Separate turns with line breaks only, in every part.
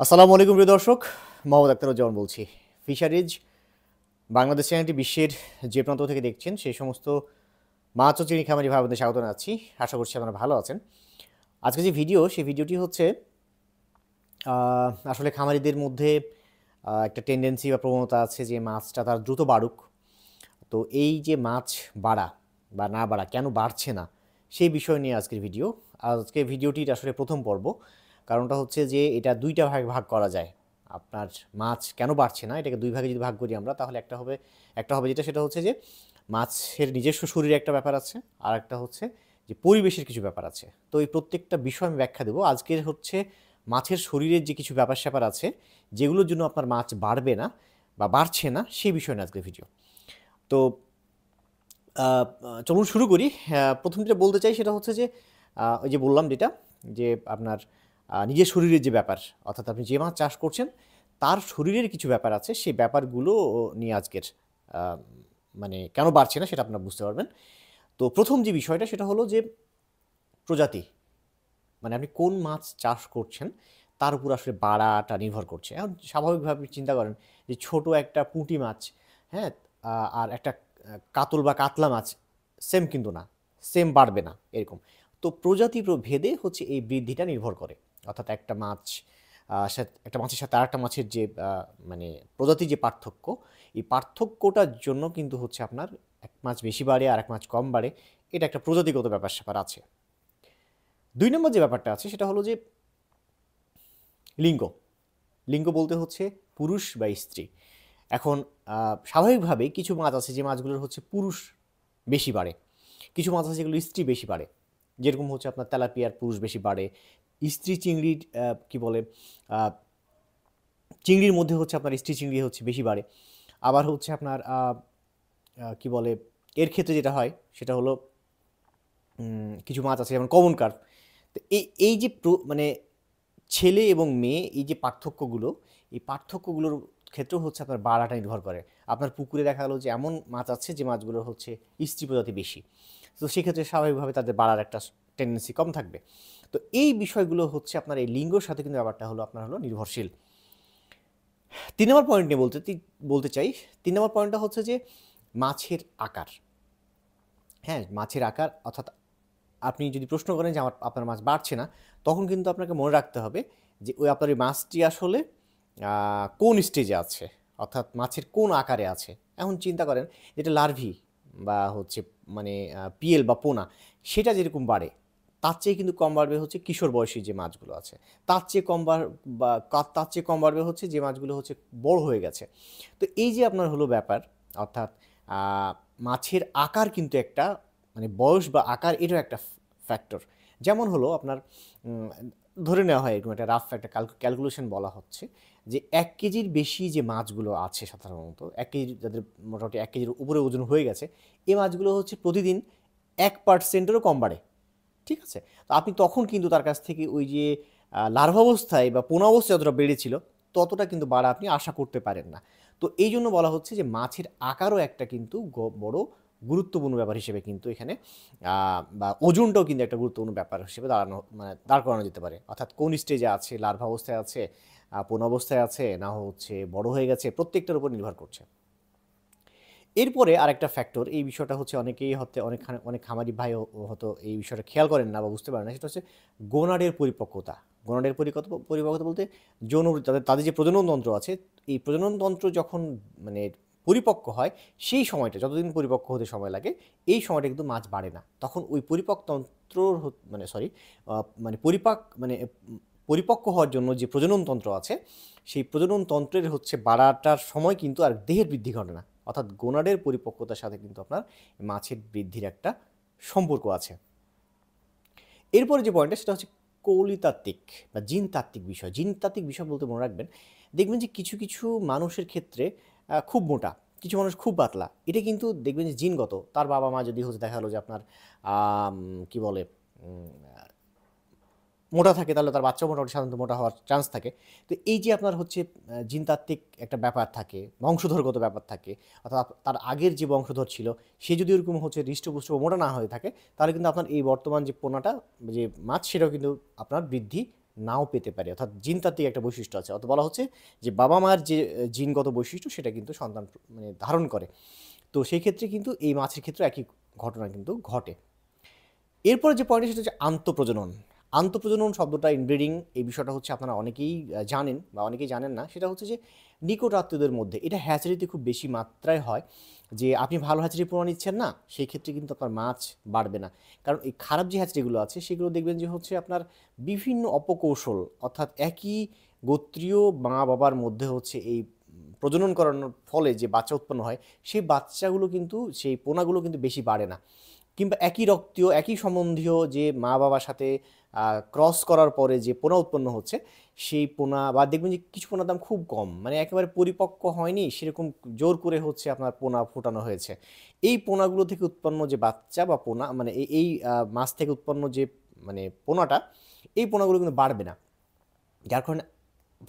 আসসালামু আলাইকুম প্রিয় দর্শক, মোহাম্মদ আখতারুজ্জামান বলছি। ফিশারিজ বাংলাদেশ চ্যানেলটি বিশ্বের যে প্রান্ত থেকে দেখছেন সেই সমস্ত মাছ ও চিংড়ি খামারি ভাই বোনদের স্বাগত জানাচ্ছি। আশা করছি আপনারা ভালো আছেন। আজকে যে ভিডিও সেই ভিডিওটি হচ্ছে আসলে খামারিদের মধ্যে একটা টেন্ডেন্সি বা প্রবণতা আছে যে মাছটা তার দ্রুত বাড়ুক। তো এই যে মাছ বাড়া বা না বাড়া কেন বাড়ছে না সেই বিষয় নিয়ে আজকের ভিডিও। আজকের ভিডিওটির আসলে প্রথম পর্ব। কারণটা হচ্ছে যে এটা দুইটা ভাগে ভাগ করা যায়। আপনার মাছ কেন বাড়ছে না এটাকে দুই ভাগে যদি ভাগ করি আমরা, তাহলে একটা হবে যেটা, সেটা হচ্ছে যে মাছের নিজস্ব শরীরে একটা ব্যাপার আছে, আর একটা হচ্ছে যে পরিবেশের কিছু ব্যাপার আছে। তো এই প্রত্যেকটা বিষয় আমি ব্যাখ্যা দেবো। আজকের হচ্ছে মাছের শরীরের যে কিছু ব্যাপার স্যাপার আছে যেগুলোর জন্য আপনার মাছ বাড়বে না বা বাড়ছে না সেই বিষয় নিয়ে আজকের ভিডিও। তো চলুন শুরু করি। প্রথম যেটা বলতে চাই সেটা হচ্ছে যে ওই যে বললাম যেটা, যে আপনার নিজের শরীরের যে ব্যাপার, অর্থাৎ আপনি যে মাছ চাষ করছেন তার শরীরের কিছু ব্যাপার আছে, সেই ব্যাপারগুলো নিয়ে আজকের আহ, মানে কেন বাড়ছে না সেটা আপনারা বুঝতে পারবেন। তো প্রথম যে বিষয়টা সেটা হলো যে প্রজাতি, মানে আপনি কোন মাছ চাষ করছেন তার উপর আসলে বাড়াটা নির্ভর করছে। এখন স্বাভাবিকভাবে চিন্তা করেন যে ছোট একটা পুঁটি মাছ, হ্যাঁ, আর একটা কাতল বা কাতলা মাছ সেম কিন্তু না, সেম বাড়বে না এরকম। তো প্রজাতি ভেদে হচ্ছে এই বৃদ্ধিটা নির্ভর করে। অর্থাৎ একটা মাছ একটা মাছের সাথে আরেকটা মাছের যে মানে প্রজাতির যে পার্থক্য, এই পার্থক্যটার জন্য কিন্তু হচ্ছে আপনার এক মাছ বেশি বাড়ে আর এক মাছ কম বাড়ে। এটা একটা প্রজাতিগত ব্যাপার স্যাপার আছে। দুই নম্বর যে ব্যাপারটা আছে সেটা হলো যে লিঙ্গ। লিঙ্গ বলতে হচ্ছে পুরুষ বা স্ত্রী। এখন স্বাভাবিকভাবেই কিছু মাছ আছে যে মাছগুলোর হচ্ছে পুরুষ বেশি বাড়ে, কিছু মাছ আছে যেগুলো স্ত্রী বেশি বাড়ে। যেরকম হচ্ছে আপনার তেলাপিয়ার পুরুষ বেশি বাড়ে, স্ত্রী চিংড়ির কি বলে আহ, চিংড়ির মধ্যে হচ্ছে আপনার স্ত্রী চিংড়ি হচ্ছে বেশি বাড়ে। আবার হচ্ছে আপনার কি বলে, এর ক্ষেত্রে যেটা হয় সেটা হলো কিছু মাছ আছে যেমন কমন কার্প। তো এই যে মানে ছেলে এবং মেয়ে এই যে পার্থক্যগুলো, এই পার্থক্যগুলোর ক্ষেত্রেও হচ্ছে আপনার বাড়াটা নির্ভর করে। আপনার পুকুরে দেখা গেলো যে এমন মাছ আছে যে মাছগুলো হচ্ছে স্ত্রী প্রজাতি বেশি, তো সেক্ষেত্রে স্বাভাবিকভাবে তাদের বাড়ার একটা টেন্ডেন্সি কম থাকবে। তো এই বিষয়গুলো হচ্ছে আপনার এই লিঙ্গর সাথে কিন্তু ব্যাপারটা হলো আপনার হলো নির্ভরশীল। তিন নম্বর পয়েন্ট নিয়ে বলতে চাই। তিন নম্বর পয়েন্টটা হচ্ছে যে মাছের আকার। হ্যাঁ, মাছের আকার, অর্থাৎ আপনি যদি প্রশ্ন করেন যে আপনার মাছ বাড়ছে না, তখন কিন্তু আপনাকে মনে রাখতে হবে যে ওই আপনার ওই মাছটি আসলে কোন স্টেজে আছে, অর্থাৎ মাছের কোন আকারে আছে। এখন চিন্তা করেন যেটা লার্ভি বা হচ্ছে মানে পিএল বা পোনা, সেটা যেরকম বাড়ে তার চেয়ে কিন্তু কম বাড়বে হচ্ছে কিশোর বয়সী যে মাছগুলো আছে। তার চেয়ে কম বা তার চেয়ে কম বাড়বে হচ্ছে যে মাছগুলো হচ্ছে বড় হয়ে গেছে। তো এই যে আপনার হলো ব্যাপার, অর্থাৎ আহ, মাছের আকার কিন্তু একটা, মানে বয়স বা আকার এটাও একটা ফ্যাক্টর। যেমন হলো আপনার উম, ধরে নেওয়া হয় এরকম একটা রাফ একটা ক্যালকুলেশন বলা হচ্ছে যে 1 কেজির বেশি যে মাছগুলো আছে সাধারণত 1 কেজি, যাদের মোটামুটি 1 কেজির উপরে ওজন হয়ে গেছে, এই মাছগুলো হচ্ছে প্রতিদিন 1%-এরও কম বাড়ে। ঠিক আছে? তো আপনি তখন কিন্তু তার কাছ থেকে ওই যে লার্ভাবস্থায় বা পোনা অবস্থায় যতটা বেড়েছিল ততটা কিন্তু বাড়া আপনি আশা করতে পারেন না। তো এই জন্য বলা হচ্ছে যে মাছের আকারও একটা কিন্তু বড় গুরুত্বপূর্ণ ব্যাপার হিসেবে কিন্তু এখানে বা ওজনটাও কিন্তু একটা গুরুত্বপূর্ণ ব্যাপার হিসেবে মানে দাঁড় করানো যেতে পারে। অর্থাৎ কোন স্টেজে আছে, লার্ভা অবস্থায় আছে, পোনা অবস্থায় আছে, না হচ্ছে বড় হয়ে গেছে, প্রত্যেকটার উপর নির্ভর করছে। এরপরে আরেকটা ফ্যাক্টর, এই বিষয়টা হচ্ছে অনেকেই হতে অনেক খামারি ভাই হয়তো এই বিষয়টা খেয়াল করেন না বা বুঝতে পারেন না, সেটা হচ্ছে গোনাডের পরিপক্কতা। গোনাডের পরিপক্কতা বলতে যৌন, তাদের যে প্রজনন তন্ত্র আছে, এই প্রজনন তন্ত্র যখন মানে পরিপক্ক হয়, সেই সময়টা যতদিন পরিপক্ক হতে সময় লাগে, এই সময়টা কিন্তু মাছ বাড়ে না। তখন ওই পরিপক্তন্ত্রর মানে সরি মানে পরিপক্ক হওয়ার জন্য যে প্রজনন তন্ত্র আছে, সেই প্রজনন তন্ত্রের হচ্ছে বাড়াটার সময় কিন্তু আর দেহের বৃদ্ধি ঘটে না। অর্থাৎ গোনাডের পরিপক্কতার সাথে কিন্তু আপনার মাছের বৃদ্ধির একটা সম্পর্ক আছে। এরপরে যে পয়েন্টটা সেটা হচ্ছে কৌলিতাত্ত্বিক বা জিনতাত্ত্বিক বিষয়। জিনতাত্ত্বিক বিষয় বলতে মনে রাখবেন, দেখবেন যে কিছু কিছু মানুষের ক্ষেত্রে খুব মোটা, কিছু মানুষ খুব পাতলা। এটা কিন্তু দেখবেন যে জিনগত। তার বাবা মা যদি হচ্ছে দেখা গেলো যে আপনার কি বলে মোটা থাকে, তাহলে তার বাচ্চাও মোটামুটি সাধারণত মোটা হওয়ার চান্স থাকে। তো এই যে আপনার হচ্ছে জিনতাত্ত্বিক একটা ব্যাপার থাকে, বংশধরগত ব্যাপার থাকে, অর্থাৎ তার আগের যে বংশধর ছিল সে যদি ওরকম হচ্ছে হৃষ্টপুষ্ট মোটা না হয়ে থাকে, তাহলে কিন্তু আপনার এই বর্তমান যে পোনাটা, যে মাছ, সেটাও কিন্তু আপনার বৃদ্ধি নাও পেতে পারে, অর্থাৎ জিনতাত্ত্বিক একটা বৈশিষ্ট্য আছে, অর্থাৎ বলা হচ্ছে যে বাবা মার যে জিনগত বৈশিষ্ট্য সেটা কিন্তু সন্তান মানে ধারণ করে। তো সেই ক্ষেত্রে কিন্তু এই মাছের ক্ষেত্রে একই ঘটনা কিন্তু ঘটে। এরপরে যে পয়েন্ট সেটা হচ্ছে আন্তঃপ্রজনন। আন্তঃপ্রজনন শব্দটা, ইনব্রিডিং, এই বিষয়টা হচ্ছে আপনারা অনেকেই জানেন বা অনেকেই জানেন না। সেটা হচ্ছে যে নিকট আত্মীয়দের মধ্যে এটা হ্যাচারিতে খুব বেশি মাত্রায় হয়। যে আপনি ভালো হ্যাচারি পোনা নিচ্ছেন না, সেই ক্ষেত্রে কিন্তু আপনার মাছ বাড়বে না। কারণ এই খারাপ যে হ্যাচারিগুলো আছে সেগুলো দেখবেন যে হচ্ছে আপনার বিভিন্ন অপকৌশল, অর্থাৎ একই গোত্রীয় মা বাবার মধ্যে হচ্ছে এই প্রজনন করানোর ফলে যে বাচ্চা উৎপন্ন হয়, সেই বাচ্চাগুলো কিন্তু, সেই পোনাগুলো কিন্তু বেশি বাড়ে না। কিংবা একই রক্তীয় একই সম্বন্ধীয় যে মা বাবার সাথে ক্রস করার পরে যে পোনা উৎপন্ন হচ্ছে, সেই পোনা বা দেখবেন যে কিছু পোনার দাম খুব কম, মানে একেবারে পরিপক্ক হয়নি সেরকম জোর করে হচ্ছে আপনার পোনা ফোটানো হয়েছে। এই পোনাগুলো থেকে উৎপন্ন যে বাচ্চা বা পোনা, মানে এই মাছ থেকে উৎপন্ন যে মানে পোনাটা, এই পোনাগুলো কিন্তু বাড়বে না। যার কারণে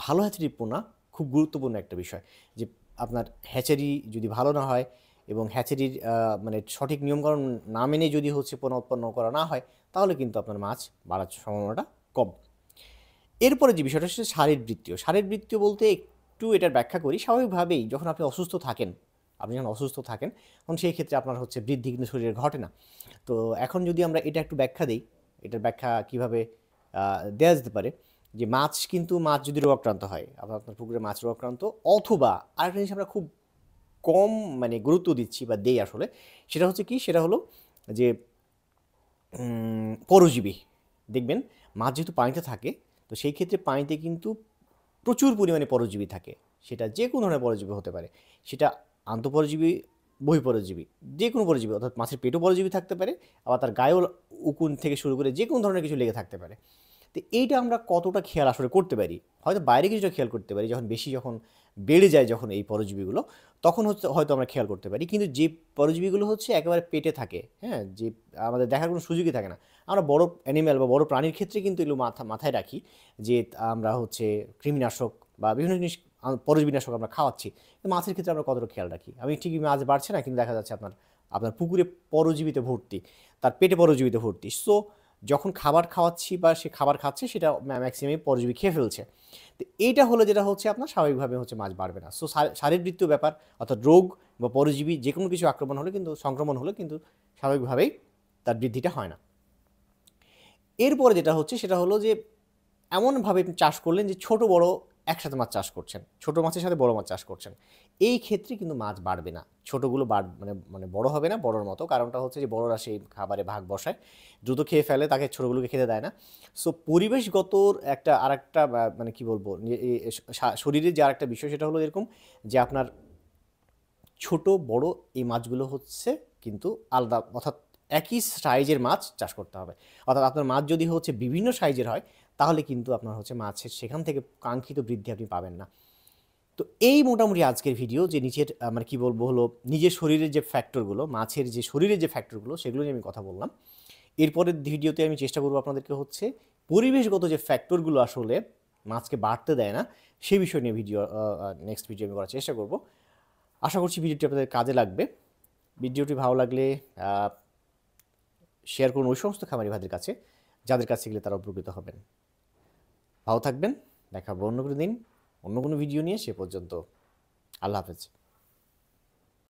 ভালো হ্যাচারির পোনা খুব গুরুত্বপূর্ণ একটা বিষয়। যে আপনার হ্যাচারি যদি ভালো না হয় এবং হ্যাচারির মানে সঠিক নিয়মকানুন না মেনে যদি হচ্ছে পোনা উৎপন্ন করা না হয়, তাহলে কিন্তু আপনার মাছ বাড়ার সম্ভাবনাটা কম। এরপরে যে বিষয়টা হচ্ছে শারীরবৃত্তীয়। শারীরবৃত্তীয় বলতে একটু এটার ব্যাখ্যা করি। স্বাভাবিকভাবেই যখন আপনি অসুস্থ থাকেন, আপনি যখন অসুস্থ থাকেন, তখন সেই ক্ষেত্রে আপনার হচ্ছে বৃদ্ধি কিন্তু শরীরে ঘটে না। তো এখন যদি আমরা এটা একটু ব্যাখ্যা দিই, এটার ব্যাখ্যা কীভাবে দেওয়া যেতে পারে, যে মাছ যদি রোগাক্রান্ত হয়, আপনার পুকুরে মাছ রোগাক্রান্ত, অথবা আরেকটা জিনিস আমরা খুব কম মানে গুরুত্ব দিচ্ছি বা দেই আসলে, সেটা হচ্ছে কি, সেটা হলো যে পরজীবী। দেখবেন মাছ যেহেতু পানিতে থাকে, তো সেই ক্ষেত্রে পানিতে কিন্তু প্রচুর পরিমাণে পরজীবী থাকে। সেটা যে কোনো ধরনের পরজীবী হতে পারে, সেটা আন্তঃপরজীবী, বহিঃপরজীবী, যে কোনো পরজীবী, অর্থাৎ মাছের পেটও পরজীবী থাকতে পারে, আবার তার গায়েও উকুন থেকে শুরু করে যে কোনো ধরনের কিছু লেগে থাকতে পারে। তো এইটা আমরা কতটা খেয়াল আসলে করতে পারি, হয়তো বাইরে কিছুটা খেয়াল করতে পারি, যখন বেড়ে যায় যখন এই পরজীবীগুলো, তখন হচ্ছে হয়তো আমরা খেয়াল করতে পারি। কিন্তু যে পরজীবীগুলো হচ্ছে একেবারে পেটে থাকে, হ্যাঁ, যে আমাদের দেখার কোনো সুযোগই থাকে না, আমরা বড় অ্যানিম্যাল বা বড় প্রাণীর ক্ষেত্রে কিন্তু এগুলো মাথায় রাখি যে আমরা হচ্ছে কৃমিনাশক বা বিভিন্ন জিনিস, পরজীবীনাশক আমরা খাওয়াচ্ছি। কিন্তু মাছের ক্ষেত্রে আমরা কতটা খেয়াল রাখি? আমি ঠিকই মাছ বাড়ছে না, কিন্তু দেখা যাচ্ছে আপনার আপনার পুকুরে পরজীবীতে ভর্তি, তার পেটে পরজীবীতে ভর্তি। সো যখন খাবার খাওয়াচ্ছি বা সে খাবার খাচ্ছে, সেটা ম্যাক্সিমাম পরজীবী খেয়ে ফেলছে। তো এইটা হলে যেটা হচ্ছে আপনার স্বাভাবিকভাবে হচ্ছে মাছ বাড়বে না। সো শারীরবৃত্তীয় ব্যাপার, অর্থাৎ রোগ বা পরজীবী যে কোনো কিছু আক্রমণ হলে কিন্তু, সংক্রমণ হলে কিন্তু স্বাভাবিকভাবেই তার বৃদ্ধিটা হয় না। এরপরে যেটা হচ্ছে সেটা হলো যে এমনভাবে আপনি চাষ করলেন যে ছোট বড় একসাথে মাছ চাষ করছেন, ছোট মাছের সাথে বড় মাছ চাষ করছেন, এই ক্ষেত্রে কিন্তু মাছ বাড়বে না। ছোটোগুলো মানে মানে বড় হবে না বড়োর মতো, কারণটা হচ্ছে যে বড়রা সেই খাবারে ভাগ বসায়, দ্রুত খেয়ে ফেলে, তাকে ছোটোগুলোকে খেতে দেয় না। সো পরিবেশগত একটা আরেকটা মানে কি বলবো, শরীরের যে আরেকটা বিষয়, সেটা হলো এরকম যে আপনার ছোট বড় এই মাছগুলো হচ্ছে কিন্তু আলাদা, অর্থাৎ একই সাইজের মাছ চাষ করতে হবে। অর্থাৎ আপনার মাছ যদি হচ্ছে বিভিন্ন সাইজের হয়, তাহলে কিন্তু আপনার হচ্ছে মাছের সেখান থেকে কাঙ্ক্ষিত বৃদ্ধি আপনি পাবেন না। তো এই মোটামুটি আজকের ভিডিও, যে নিচের মানে কি বলবো হলো, নিজের শরীরের যে ফ্যাক্টরগুলো, মাছের যে শরীরের যে ফ্যাক্টরগুলো, সেগুলো নিয়ে আমি কথা বললাম। এরপরের ভিডিওতে আমি চেষ্টা করবো আপনাদেরকে হচ্ছে পরিবেশগত যে ফ্যাক্টরগুলো আসলে মাছকে বাড়তে দেয় না, সেই বিষয় নিয়ে নেক্সট ভিডিও আমি করার চেষ্টা করব। আশা করছি ভিডিওটি আপনাদের কাজে লাগবে। ভিডিওটি ভালো লাগলে শেয়ার করুন ওই সমস্ত খামারি ভাইদের কাছে যাদের কাছে গেলে তারা উপকৃত হবেন। ভালো থাকবেন, দেখা হবে অন্য কোনো দিন অন্য কোনো ভিডিও নিয়ে। সে পর্যন্ত আল্লাহ হাফেজ।